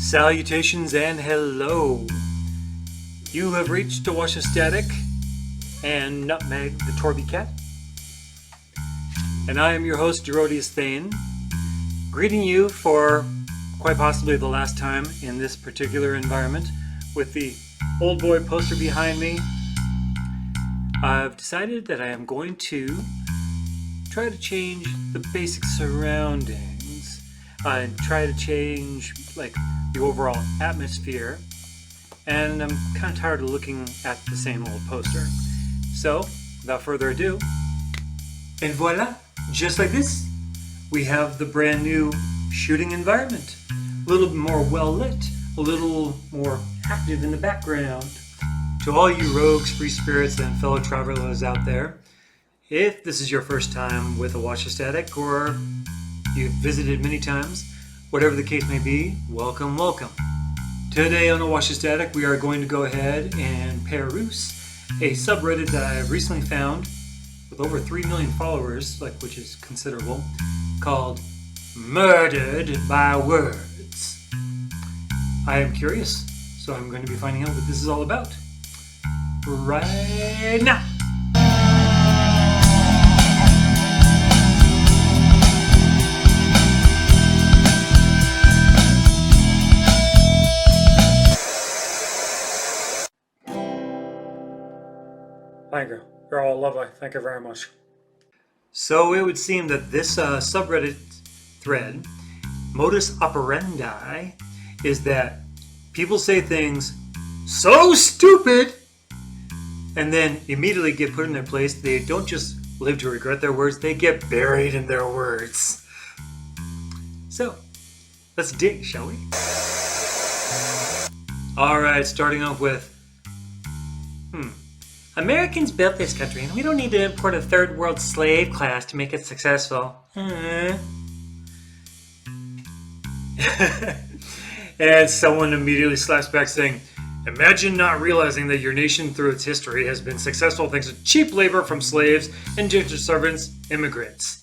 Salutations and hello. You have reached Washa Static and Nutmeg the Torby Cat. And I am your host, Gerodius Thane, greeting you for quite possibly the last time in this particular environment with the old boy poster behind me. I've decided that I am going to try to change the basic surroundings and try to change the overall atmosphere, and I'm kind of tired of looking at the same old poster. So without further ado, and voila, just like this, we have the brand new shooting environment, a little bit more well lit, a little more active in the background. To all you rogues, free spirits, and fellow travelers out there, if this is your first time with a Washa Static, or you've visited many times, whatever the case may be, welcome, welcome. Today on a Washa Static, we are going to go ahead and peruse a subreddit that I have recently found with over 3 million followers, which is considerable, called Murdered by Words. I am curious, so I'm going to be finding out what this is all about right now. Thank you. You're all lovely. Thank you very much. So it would seem that this subreddit thread, modus operandi, is that people say things so stupid and then immediately get put in their place. They don't just live to regret their words, they get buried in their words. So, let's dig, shall we? Alright, starting off with Americans built this country, and we don't need to import a third world slave class to make it successful. And someone immediately slaps back saying, imagine not realizing that your nation through its history has been successful thanks to cheap labor from slaves, indentured servants, immigrants.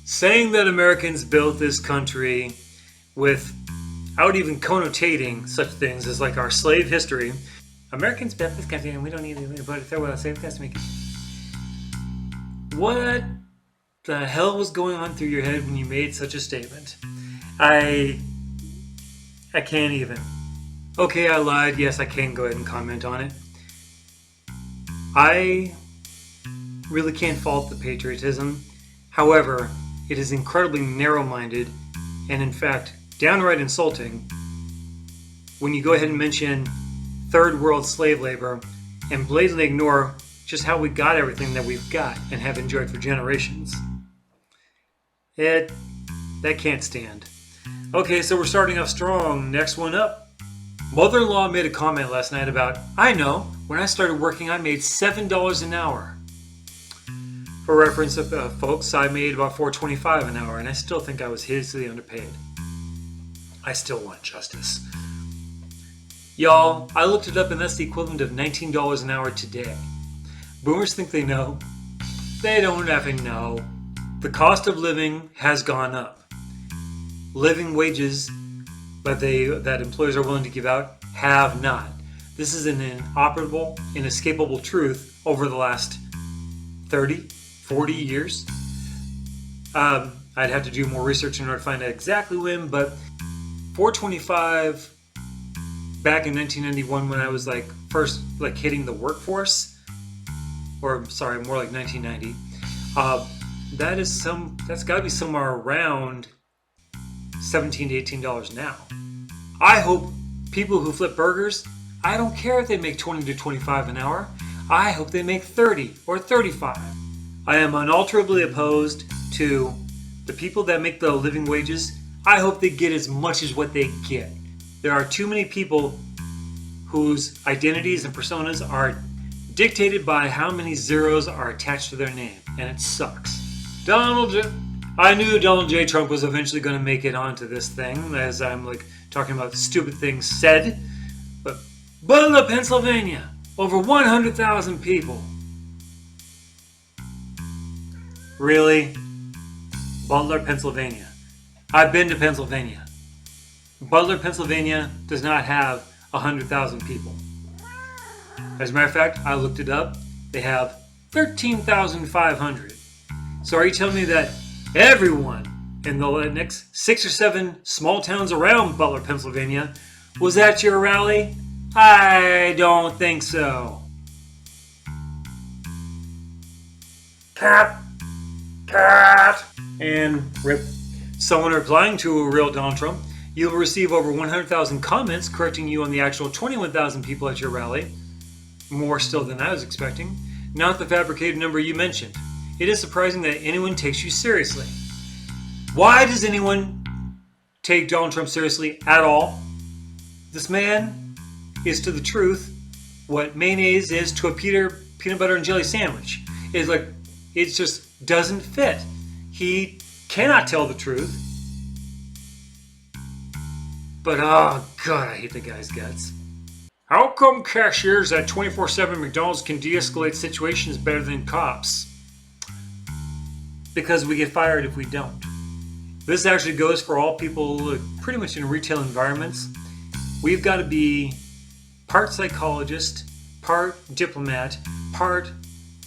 Saying that Americans built this country without even connotating such things as our slave history. Americans built this country and we don't need to import a third world slave class to make it. What the hell was going on through your head when you made such a statement? I can't even. Okay, I lied. Yes, I can go ahead and comment on it. I really can't fault the patriotism. However, it is incredibly narrow-minded and, in fact, downright insulting when you go ahead and mention third world slave labor and blatantly ignore just how we got everything that we've got and have enjoyed for generations. That can't stand. Okay, so we're starting off strong. Next one up. Mother-in-law made a comment last night about, I know, when I started working I made $7 an hour. For reference, folks, I made about $4.25 an hour, and I still think I was hideously underpaid. I still want justice. Y'all, I looked it up and that's the equivalent of $19 an hour today. Boomers think they know. They don't effing know. The cost of living has gone up. Living wages that employers are willing to give out have not. This is an inoperable, inescapable truth over the last 30, 40 years. I'd have to do more research in order to find out exactly when, but $4.25 back in 1991 when I was first hitting the workforce, or sorry, more like 1990. That's got to be somewhere around $17 to $18 now. I hope people who flip burgers, I don't care if they make $20 to $25 an hour. I hope they make $30 or $35. I am unalterably opposed to the people that make the living wages. I hope they get as much as what they get. There are too many people whose identities and personas are dictated by how many zeros are attached to their name, and it sucks. I knew Donald J. Trump was eventually going to make it onto this thing, as I'm talking about stupid things said. But Butler, Pennsylvania, over 100,000 people. Really? Butler, Pennsylvania. I've been to Pennsylvania. Butler, Pennsylvania does not have 100,000 people. As a matter of fact, I looked it up. They have 13,500. So are you telling me that everyone in the next 6 or 7 small towns around Butler, Pennsylvania was at your rally? I don't think so. Cat. And rip. Someone replying to a real Donald Trump, you'll receive over 100,000 comments correcting you on the actual 21,000 people at your rally. More still than I was expecting. Not the fabricated number you mentioned. It is surprising that anyone takes you seriously. Why does anyone take Donald Trump seriously at all? This man is to the truth what mayonnaise is to a peanut butter and jelly sandwich. It's like, it just doesn't fit. He cannot tell the truth. But oh god, I hate the guy's guts. How come cashiers at 24/7 McDonald's can de-escalate situations better than cops? Because we get fired if we don't. This actually goes for all people pretty much in retail environments. We've got to be part psychologist, part diplomat, part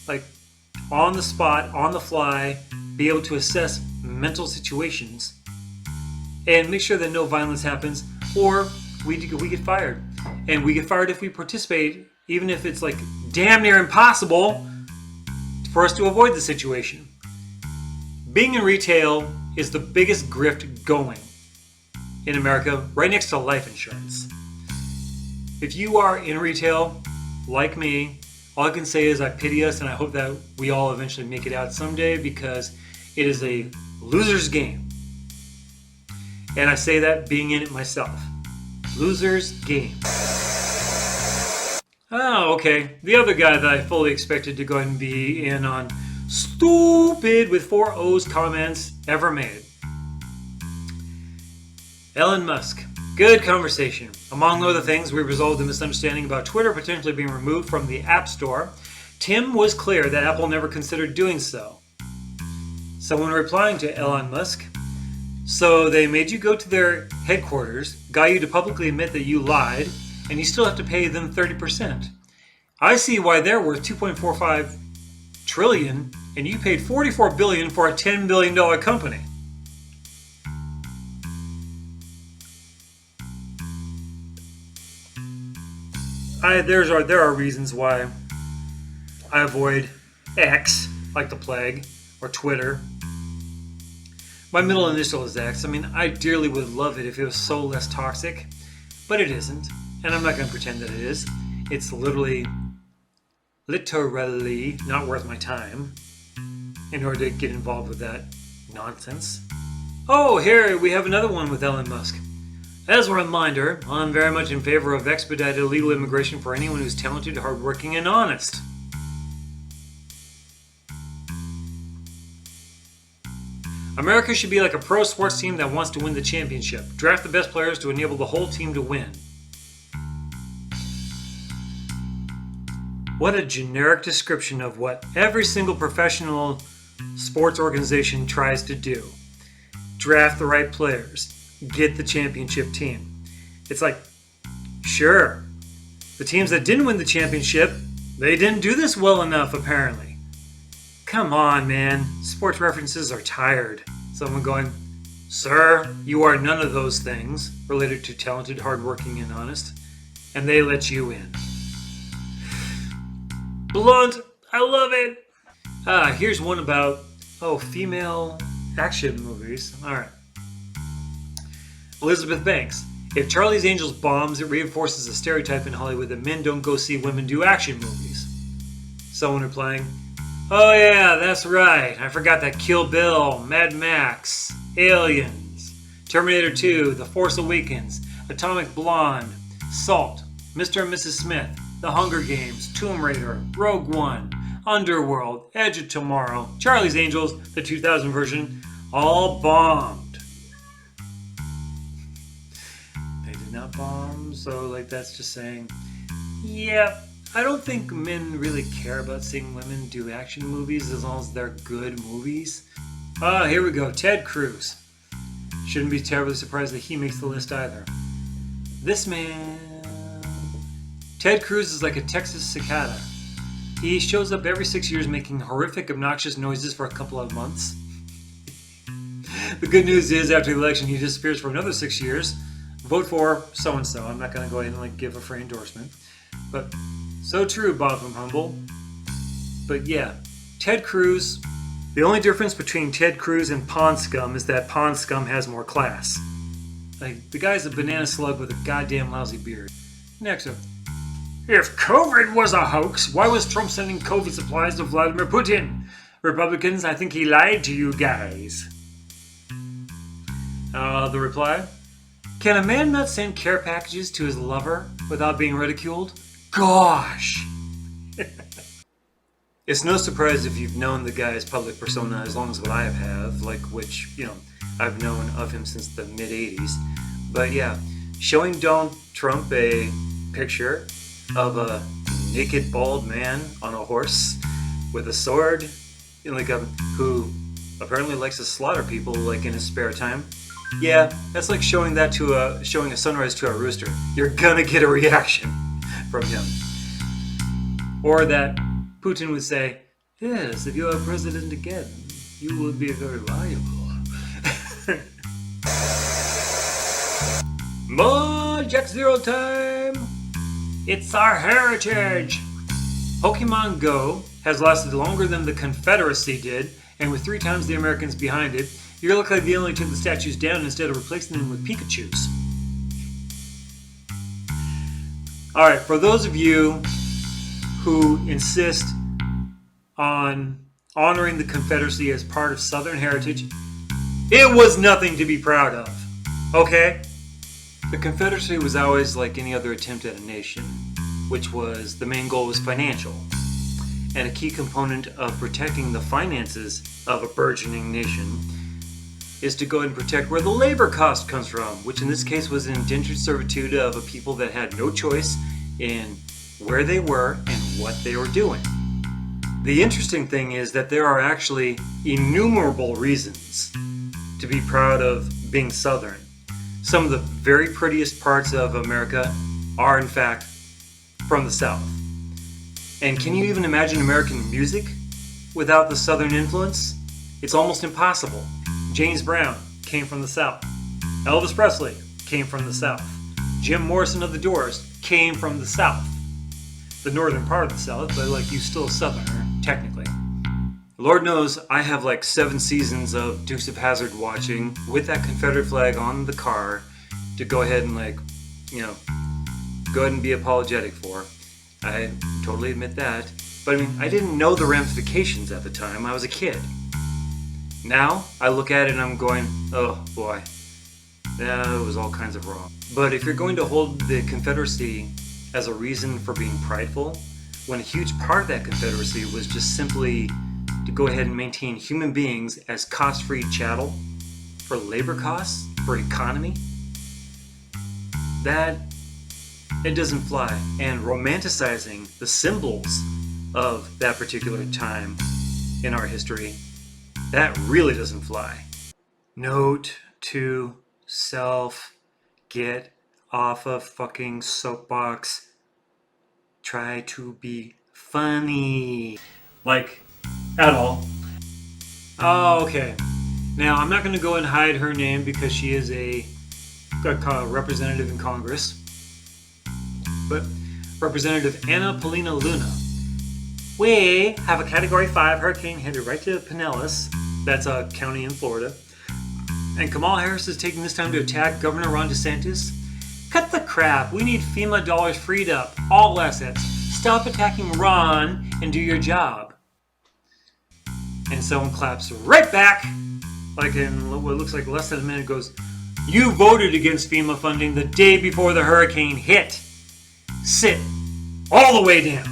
like on the spot, on the fly, be able to assess mental situations and make sure that no violence happens, or we get fired. And we get fired if we participate, even if it's like damn near impossible for us to avoid the situation. Being in retail is the biggest grift going in America, right next to life insurance. If you are in retail, like me, all I can say is I pity us and I hope that we all eventually make it out someday, because it is a loser's game. And I say that being in it myself. Loser's game. Oh, okay. The other guy that I fully expected to go ahead and be in on stupid with 4 O's comments ever made. Elon Musk. Good conversation. Among other things, we resolved the misunderstanding about Twitter potentially being removed from the App Store. Tim was clear that Apple never considered doing so. Someone replying to Elon Musk. So they made you go to their headquarters, got you to publicly admit that you lied, and you still have to pay them 30%. I see why they're worth $2.45 trillion, and you paid $44 billion for a $10 billion company. There are reasons why I avoid X like the plague, or Twitter. My middle initial is X. I mean, I dearly would love it if it was so less toxic, but it isn't, and I'm not going to pretend that it is. It's literally not worth my time in order to get involved with that nonsense. Oh, here we have another one with Elon Musk. As a reminder, I'm very much in favor of expedited legal immigration for anyone who's talented, hardworking, and honest. America should be like a pro sports team that wants to win the championship. Draft the best players to enable the whole team to win. What a generic description of what every single professional sports organization tries to do. Draft the right players. Get the championship team. It's like, sure, the teams that didn't win the championship, they didn't do this well enough apparently. Come on, man. Sports references are tired. Someone going, sir, you are none of those things related to talented, hardworking, and honest, and they let you in. Blunt, I love it. Here's one about, female action movies. All right. Elizabeth Banks. If Charlie's Angels bombs, it reinforces a stereotype in Hollywood that men don't go see women do action movies. Someone replying, oh yeah, that's right. I forgot that Kill Bill, Mad Max, Aliens, Terminator 2, The Force Awakens, Atomic Blonde, Salt, Mr. and Mrs. Smith, The Hunger Games, Tomb Raider, Rogue One, Underworld, Edge of Tomorrow, Charlie's Angels, the 2000 version, all bombed. They did not bomb, so that's just saying, yeah, I don't think men really care about seeing women do action movies as long as they're good movies. Here we go. Ted Cruz. Shouldn't be terribly surprised that he makes the list either. This man... Ted Cruz is like a Texas cicada. He shows up every 6 years making horrific, obnoxious noises for a couple of months. The good news is, after the election, he disappears for another 6 years. Vote for so-and-so. I'm not going to go ahead and give a free endorsement. But so true, Bob from Humble. But yeah, Ted Cruz... The only difference between Ted Cruz and Pond Scum is that Pond Scum has more class. Like, the guy's a banana slug with a goddamn lousy beard. Next up. If COVID was a hoax, why was Trump sending COVID supplies to Vladimir Putin? Republicans, I think he lied to you guys. The reply? Can a man not send care packages to his lover without being ridiculed? Gosh! It's no surprise if you've known the guy's public persona as long as what I have, which, I've known of him since the mid-'80s. But yeah, showing Donald Trump a picture of a naked, bald man on a horse with a sword, who apparently likes to slaughter people, in his spare time. Yeah, that's like showing a sunrise to a rooster. You're gonna get a reaction from him. Or that Putin would say, yes, if you are president again, you will be very valuable. More Jack Zero time! It's our heritage! Pokemon Go has lasted longer than the Confederacy did, and with 3 times the Americans behind it, you're lucky they only took the statues down instead of replacing them with Pikachus. Alright, for those of you who insist on honoring the Confederacy as part of Southern heritage, it was nothing to be proud of. Okay? The Confederacy was always like any other attempt at a nation, which was the main goal was financial. And a key component of protecting the finances of a burgeoning nation is to go ahead and protect where the labor cost comes from, which in this case was an indentured servitude of a people that had no choice in where they were and what they were doing. The interesting thing is that there are actually innumerable reasons to be proud of being Southern. Some of the very prettiest parts of America are in fact from the South. And can you even imagine American music without the Southern influence? It's almost impossible. James Brown came from the South. Elvis Presley came from the South. Jim Morrison of the Doors came from the South. The northern part of the South, but you still a Southerner, technically. Lord knows I have 7 seasons of Dukes of Hazzard watching with that Confederate flag on the car to go ahead and go ahead and be apologetic for. I totally admit that. But I didn't know the ramifications at the time. I was a kid. Now, I look at it and I'm going, oh boy, that was all kinds of wrong. But if you're going to hold the Confederacy as a reason for being prideful, when a huge part of that Confederacy was just simply to go ahead and maintain human beings as cost-free chattel for labor costs, for economy, it doesn't fly. And romanticizing the symbols of that particular time in our history, that really doesn't fly. Note to self, get off a fucking soapbox. Try to be funny. At all. Oh, okay. Now, I'm not going to go and hide her name because she is a representative in Congress. But Representative Anna Paulina Luna. We have a Category 5 hurricane headed right to Pinellas. That's a county in Florida. And Kamala Harris is taking this time to attack Governor Ron DeSantis. Cut the crap. We need FEMA dollars freed up. All assets. Stop attacking Ron and do your job. And someone claps right back, in what looks like less than a minute, goes, you voted against FEMA funding the day before the hurricane hit. Sit all the way down.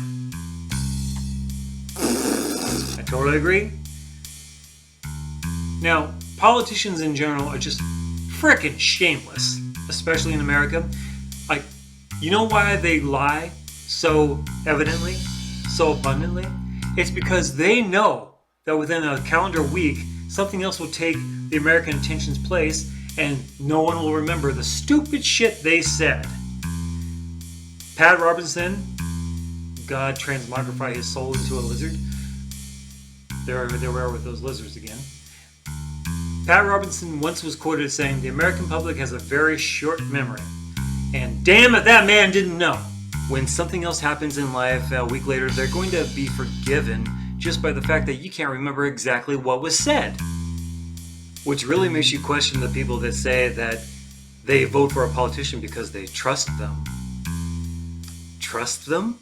I totally agree. Now, politicians in general are just frickin' shameless, especially in America. You know why they lie so evidently, so abundantly? It's because they know that within a calendar week, something else will take the American attention's place, and no one will remember the stupid shit they said. Pat Robertson, God transmogrify his soul into a lizard. There we are with those lizards again. Pat Robertson once was quoted as saying, "The American public has a very short memory." And damn if that man didn't know. When something else happens in life a week later, they're going to be forgiven just by the fact that you can't remember exactly what was said. Which really makes you question the people that say that they vote for a politician because they trust them. Trust them?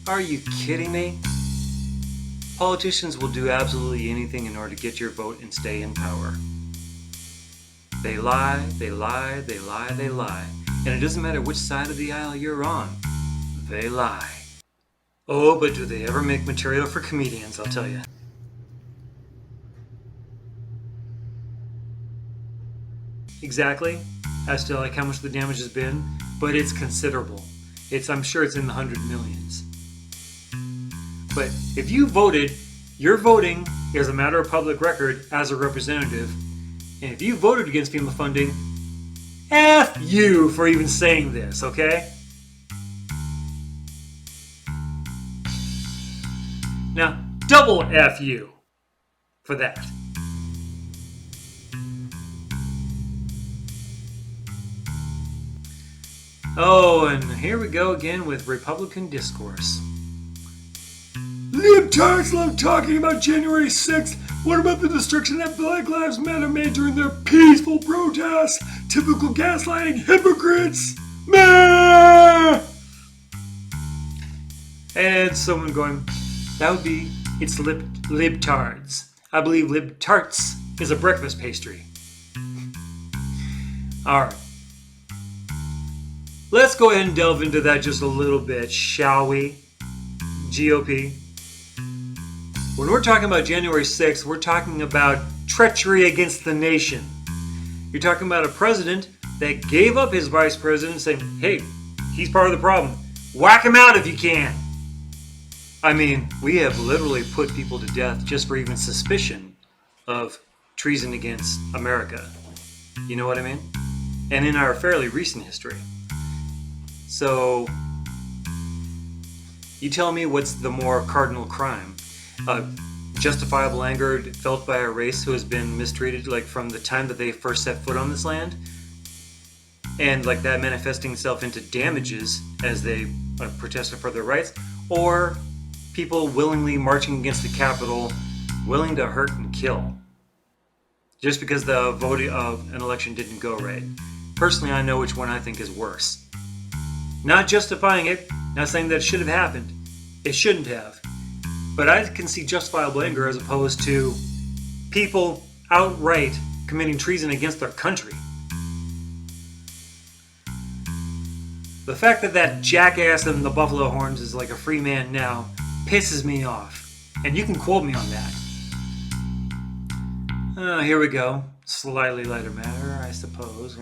Are you kidding me? Politicians will do absolutely anything in order to get your vote and stay in power. They lie, they lie, they lie, they lie. And it doesn't matter which side of the aisle you're on. They lie. Oh, but do they ever make material for comedians, I'll tell you. Exactly as to like how much the damage has been, but it's considerable. I'm sure it's in the 100 millions. But if you voted, you're voting as a matter of public record as a representative. And if you voted against FEMA funding, F you for even saying this, okay? Now, double F you for that. Oh, and here we go again with Republican discourse. Libtards love talking about January 6th. What about the destruction that Black Lives Matter made during their peaceful protests? Typical gaslighting hypocrites. Meh! And someone going, that would be, it's libtards. I believe libtarts is a breakfast pastry. Alright. Let's go ahead and delve into that just a little bit, shall we? GOP. When we're talking about January 6th, we're talking about treachery against the nation. You're talking about a president that gave up his vice president saying, hey, he's part of the problem. Whack him out if you can. I mean, we have literally put people to death just for even suspicion of treason against America. You know what I mean? And in our fairly recent history. So, you tell me what's the more cardinal crime? Justifiable anger felt by a race who has been mistreated like from the time that they first set foot on this land? And like that manifesting itself into damages as they protested for their rights? Or people willingly marching against the Capitol, willing to hurt and kill? Just because the vote of an election didn't go right. Personally, I know which one I think is worse. Not justifying it, not saying that it should have happened. It shouldn't have. But I can see justifiable anger as opposed to people outright committing treason against their country. The fact that that jackass in the Buffalo Horns is like a free man now pisses me off. And you can quote me on that. Here we go. Slightly lighter matter, I suppose.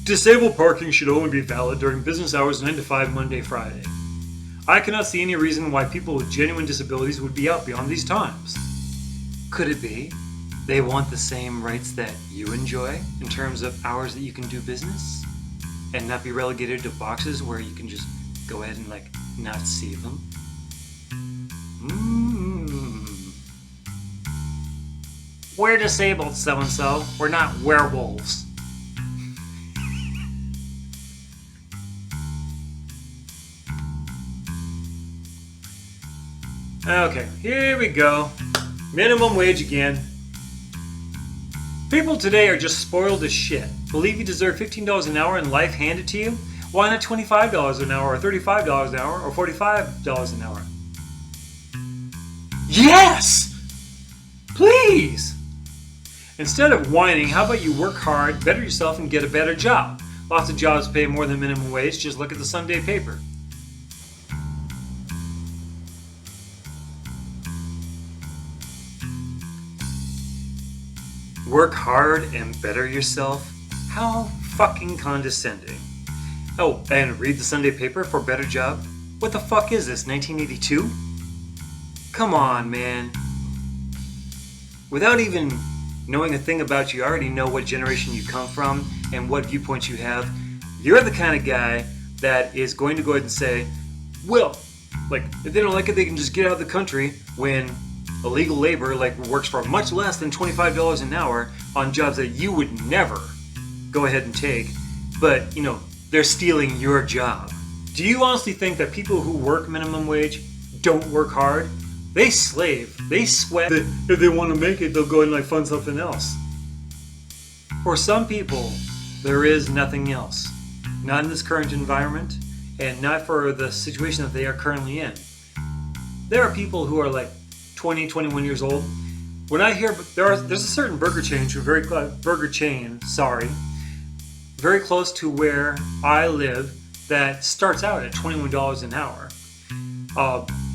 Disabled parking should only be valid during business hours 9 to 5 Monday, Friday. I cannot see any reason why people with genuine disabilities would be out beyond these times. Could it be they want the same rights that you enjoy in terms of hours that you can do business and not be relegated to boxes where you can just go ahead and like not see them? We're disabled, so-and-so. We're not werewolves. Okay, here we go. Minimum wage again. People today are just spoiled as shit. Believe you deserve $15 an hour and life handed to you? Why not $25 an hour, or $35 an hour, or $45 an hour? Yes! Please! Instead of whining, how about you work hard, better yourself, and get a better job? Lots of jobs pay more than minimum wage. Just look at the Sunday paper. Work hard and better yourself? How fucking condescending. Oh, and read the Sunday paper for a better job? What the fuck is this, 1982? Come on, man. Without even knowing a thing about you, I already know what generation you come from and what viewpoints you have. You're the kind of guy that is going to go ahead and say, well, like, if they don't like it, they can just get out of the country, when illegal labor works for much less than $25 an hour on jobs that you would never go ahead and take, but they're stealing your job. Do you honestly think that people who work minimum wage don't work hard? They slave, they sweat. If they want to make it, they'll go ahead and fund something else. For some people, there is nothing else. Not in this current environment, and not for the situation that they are currently in. There are people who are 20, 21 years old. When I hear there's a certain burger chain, very close to where I live, that starts out at $21 an hour.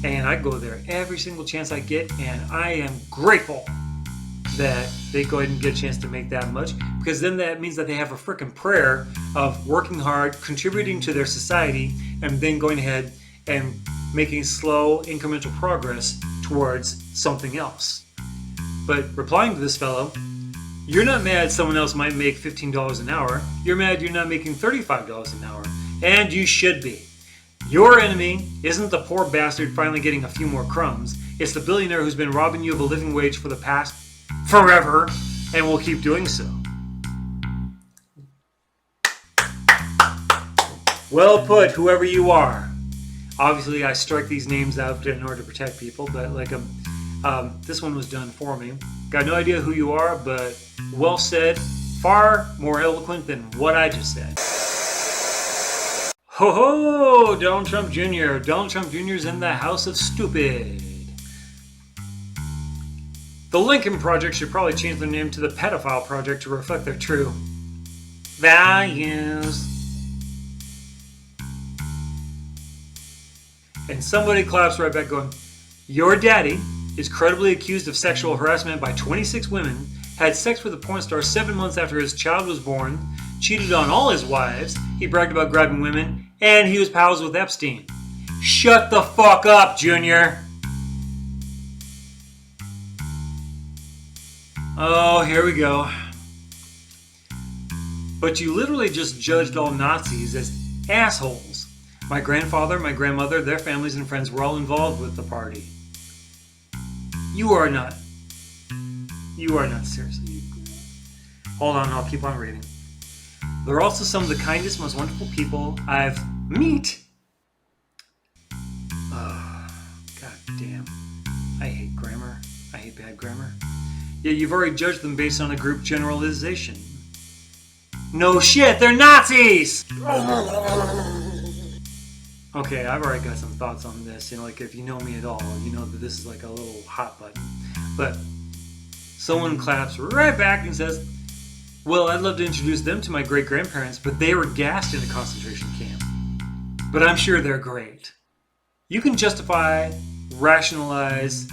And I go there every single chance I get, and I am grateful that they go ahead and get a chance to make that much, because then that means that they have a freaking prayer of working hard, contributing to their society, and then going ahead and making slow incremental progress towards something else. But replying to this fellow, you're not mad someone else might make $15 an hour. You're mad you're not making $35 an hour. And you should be. Your enemy isn't the poor bastard finally getting a few more crumbs. It's the billionaire who's been robbing you of a living wage for the past forever, and will keep doing so. Well put, whoever you are. Obviously, I strike these names out in order to protect people, but this one was done for me. Got no idea who you are, but well said. Far more eloquent than what I just said. Ho ho! Donald Trump Jr. Donald Trump Jr. is in the house of stupid. The Lincoln Project should probably change their name to the Pedophile Project to reflect their true values. And somebody claps right back going, your daddy is credibly accused of sexual harassment by 26 women, had sex with a porn star 7 months after his child was born, cheated on all his wives, he bragged about grabbing women, and he was pals with Epstein. Shut the fuck up, Junior. Oh, here we go. But you literally just judged all Nazis as assholes. My grandfather, my grandmother, their families and friends were all involved with the party. You are not seriously. Hold on, I'll keep on reading. They're also some of the kindest, most wonderful people I've met. Oh, God damn. I hate grammar. I hate bad grammar. Yet you've already judged them based on a group generalization. No shit, they're Nazis! Okay, I've already got some thoughts on this. If you know me at all, you know that this is a little hot button. But someone claps right back and says, well, I'd love to introduce them to my great-grandparents, but they were gassed in a concentration camp. But I'm sure they're great. You can justify, rationalize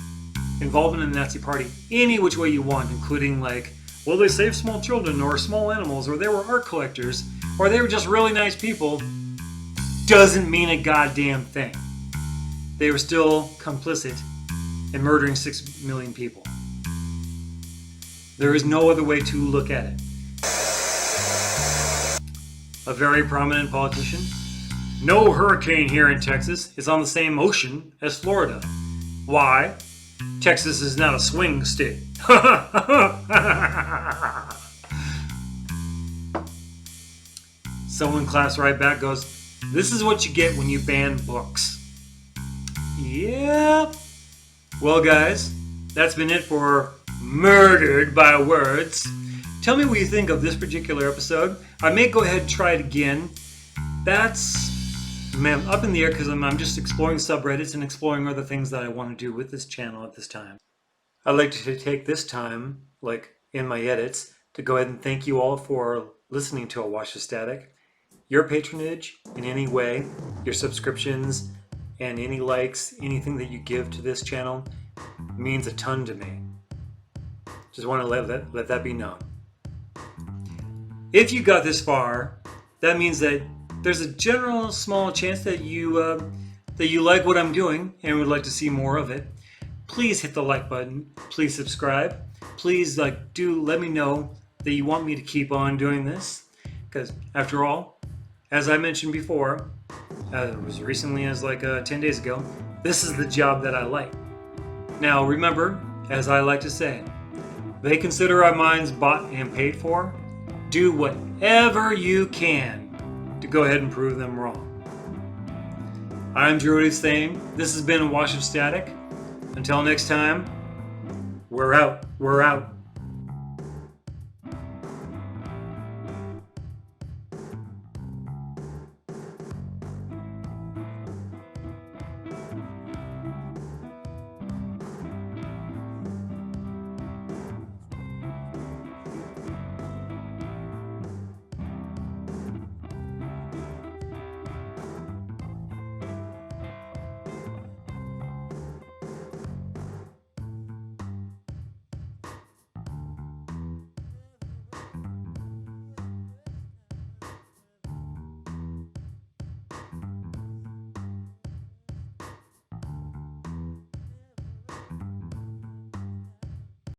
involvement in the Nazi Party any which way you want, including well, they saved small children, or small animals, or they were art collectors, or they were just really nice people. Doesn't mean a goddamn thing. They were still complicit in murdering 6 million people. There is no other way to look at it. A very prominent politician. No hurricane here in Texas is on the same ocean as Florida. Why? Texas is not a swing state. Someone claps right back, goes, this is what you get when you ban books. Yep. Well, guys, that's been it for Murdered by Words. Tell me what you think of this particular episode. I may go ahead and try it again. That's up in the air because I'm just exploring subreddits and exploring other things that I want to do with this channel at this time. I'd like to take this time, in my edits, to go ahead and thank you all for listening to A Wash of Static. Your patronage in any way, your subscriptions, and any likes, anything that you give to this channel means a ton to me. Just want to let that be known. If you got this far, that means that there's a general small chance that you like what I'm doing and would like to see more of it. Please hit the like button. Please subscribe. please do let me know that you want me to keep on doing this, because after all, as I mentioned before, it was recently as 10 days ago, this is the job that I like. Now remember, as I like to say, they consider our minds bought and paid for. Do whatever you can to go ahead and prove them wrong. I'm Druid saying this has been a Wash of Static. Until next time, we're out.